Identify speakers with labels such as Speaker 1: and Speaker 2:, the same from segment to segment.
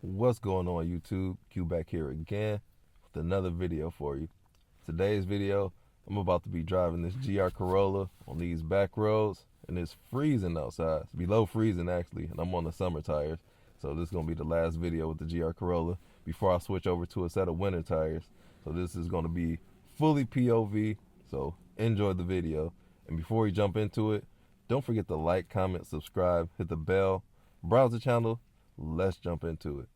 Speaker 1: What's going on, YouTube? Q back here again with another video for you. Today's video, I'm about to be driving this GR Corolla on these back roads, and it's freezing outside. It's below freezing actually, and I'm on the summer tires. So this is gonna be the last video with the GR Corolla before I switch over to a set of winter tires. So this is gonna be fully POV, so enjoy the video. And before we jump into it, don't forget to like, comment, subscribe, hit the bell, browse the channel. Let's jump into it.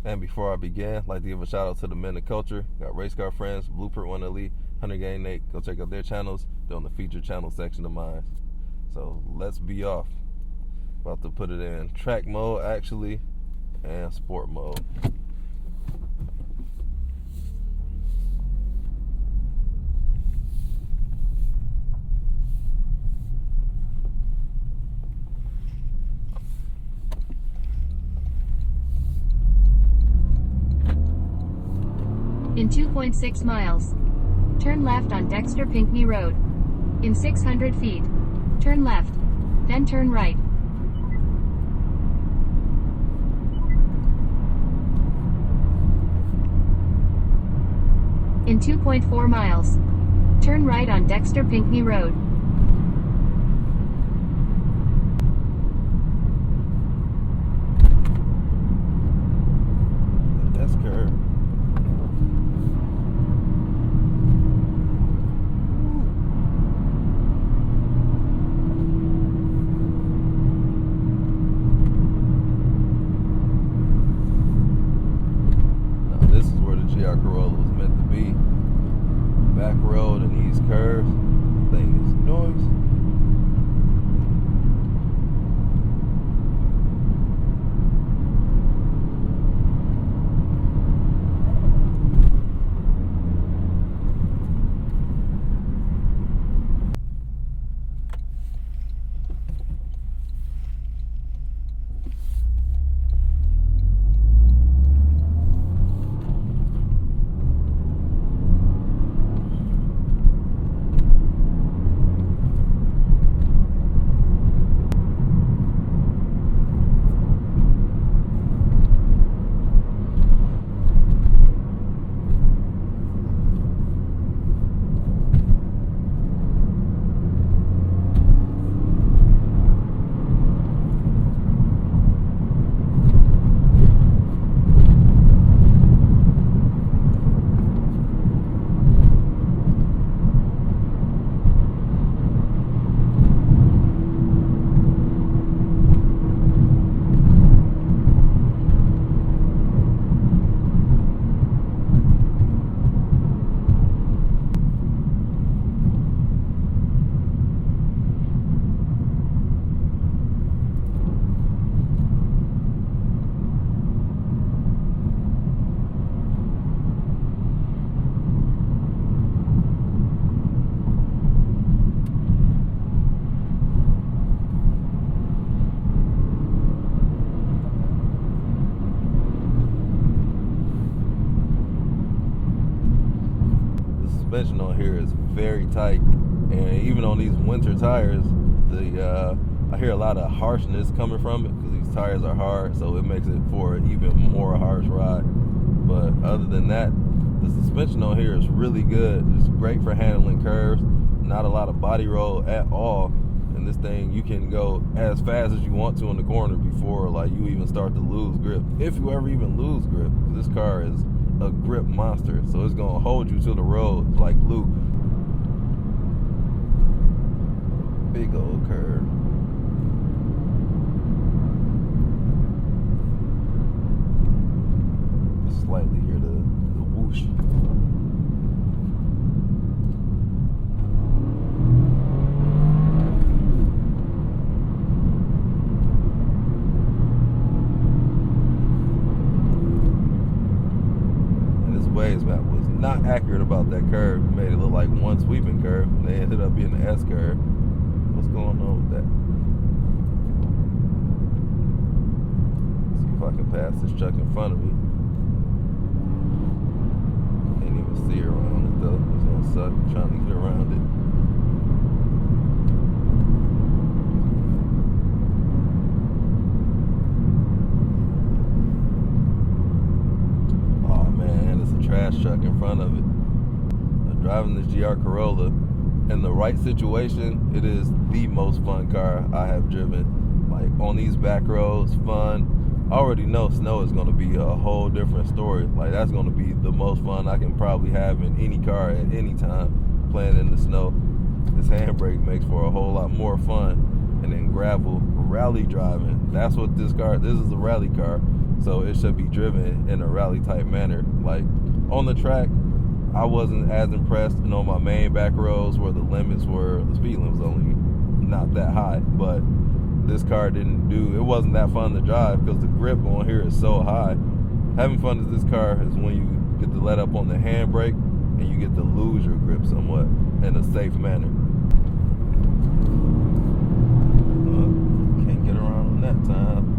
Speaker 1: And before I begin, I'd like to give a shout out to the men of culture. Got Race Car Friends, Blueprint 1 Elite, Hunter Gang Nate. Go check out their channels. They're on the featured channel section of mine. So let's be off. About to put it in track mode actually and sport mode.
Speaker 2: In 2.6 miles, turn left on Dexter Pinckney Road. In 600 feet, turn left, then turn right. In 2.4 miles, turn right on Dexter Pinckney Road.
Speaker 1: That's curve. GR Corolla was meant to be. Back road and these curves, thing is noise. Suspension on here is very tight, and even on these winter tires, I hear a lot of harshness coming from it because these tires are hard, so it makes it for an even more harsh ride. But other than that, the suspension on here is really good. It's great for handling curves, not a lot of body roll at all, and this thing you can go as fast as you want to in the corner before like you even start to lose grip, if you ever even lose grip. This car is a grip monster, so it's gonna hold you to the road like glue. Big old curve. Slightly hear the whoosh. Waves map was not accurate about that curve. It made it look like one sweeping curve. They ended up being the S curve. What's going on with that? past this truck in front of me. Can't even see around it though. It's gonna suck trying to get around it. Oh man, it's a trash truck in front of it. I'm driving this GR Corolla. In the right situation, it is the most fun car I have driven. Like on these back roads, fun. I already know snow is going to be a whole different story. Like that's going to be the most fun I can probably have in any car at any time, playing in the snow. This handbrake makes for a whole lot more fun. And then gravel, rally driving. That's what this is a rally car. So it should be driven in a rally type manner. Like on the track, I wasn't as impressed. And on my main back roads where the speed limit was only not that high. But this car it wasn't that fun to drive because the grip on here is so high. Having fun with this car is when you get to let up on the handbrake and you get to lose your grip somewhat in a safe manner. Can't get around on that time.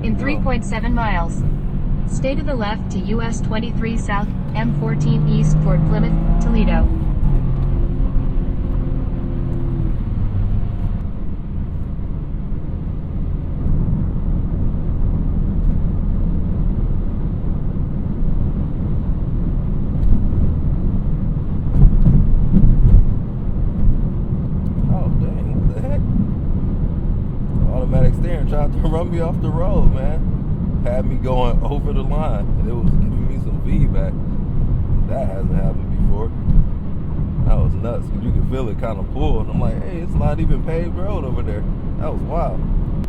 Speaker 2: In 3.7 miles. Stay to the left to US 23 South, M14 East toward Plymouth, Toledo.
Speaker 1: Automatic steering tried to run me off the road, man. Had me going over the line, and it was giving me some feedback. That hasn't happened before. That was nuts, because you could feel it kind of pull. And I'm like, hey, it's not even paved road over there. That was wild.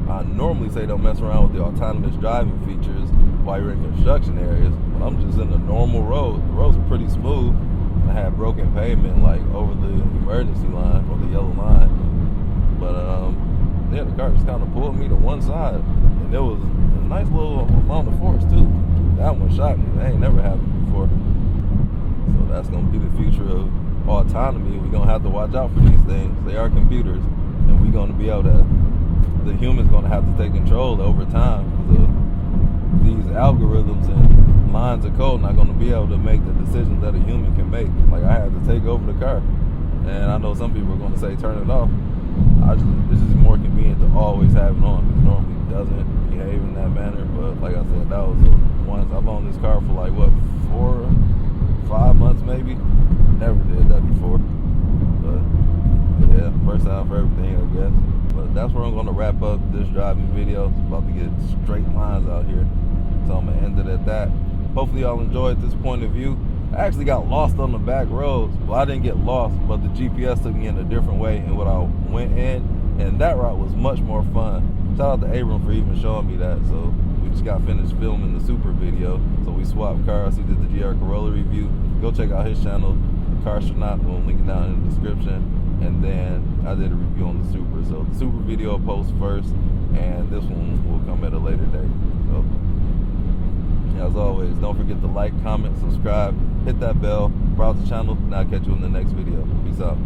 Speaker 1: I normally say don't mess around with the autonomous driving features while you're in construction areas, but I'm just in the normal road. The roads are pretty smooth. I had broken pavement like over the emergency line or the yellow line. But yeah, the car just kind of pulled me to one side, and it was a nice little amount of force too. That one shocked me. That ain't never happened before. So that's gonna be the future of autonomy. We're gonna have to watch out for these things. They are computers, and we're gonna be able to. The human's gonna have to take control over time because these algorithms and lines of code not gonna be able to make the decisions that a human can make. Like I had to take over the car, and I know some people are gonna say turn it off. This is more convenient to always have it on. It normally doesn't behave in that manner, but like I said, that was once I've owned this car for like what 4 or 5 months maybe. Never did that before, but yeah, first time for everything, I guess. But that's where I'm gonna wrap up this driving video. It's about to get straight lines out here, so I'm gonna end it at that. Hopefully y'all enjoyed this point of view. I actually got lost on the back roads. Well, I didn't get lost, but the GPS took me in a different way in what I went in, and that route was much more fun. Shout out to Abram for even showing me that. So we just got finished filming the Super video, so we swapped cars. He did the GR Corolla review. Go check out his channel, The Carstronaut. We'll link it down in the description. And then I did a review on the Super. So the Super video will post first, and this one will come at a later date. So as always, don't forget to like, comment, subscribe, hit that bell, browse the channel, and I'll catch you in the next video. Peace out.